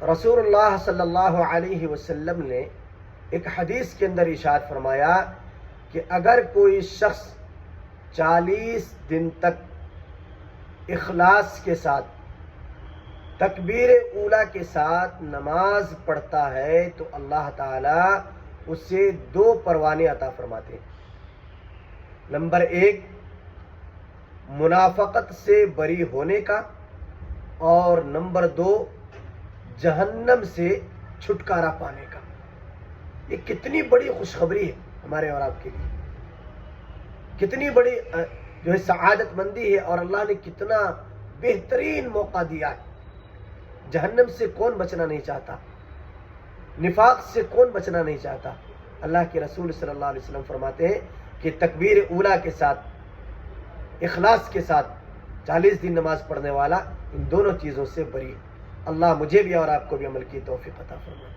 رسول اللہ صلی اللہ علیہ وسلم نے ایک حدیث کے اندر ارشاد فرمایا کہ اگر کوئی شخص 40 دن تک اخلاص کے ساتھ تکبیر اولا کے ساتھ نماز پڑھتا ہے تو اللہ تعالیٰ اسے 2 پروانے عطا فرماتے ہیں۔ نمبر 1 منافقت سے بری ہونے کا، اور نمبر 2 جہنم سے چھٹکارا پانے کا۔ یہ کتنی بڑی خوشخبری ہے ہمارے اور آپ کے لیے، کتنی بڑی جو ہے سعادت مندی ہے، اور اللہ نے کتنا بہترین موقع دیا ہے۔ جہنم سے کون بچنا نہیں چاہتا؟ نفاق سے کون بچنا نہیں چاہتا؟ اللہ کے رسول صلی اللہ علیہ وسلم فرماتے ہیں کہ تکبیر اولا کے ساتھ اخلاص کے ساتھ 40 دن نماز پڑھنے والا ان دونوں چیزوں سے بری۔ اللہ مجھے بھی اور آپ کو بھی عمل کی توفیق عطا فرمائے۔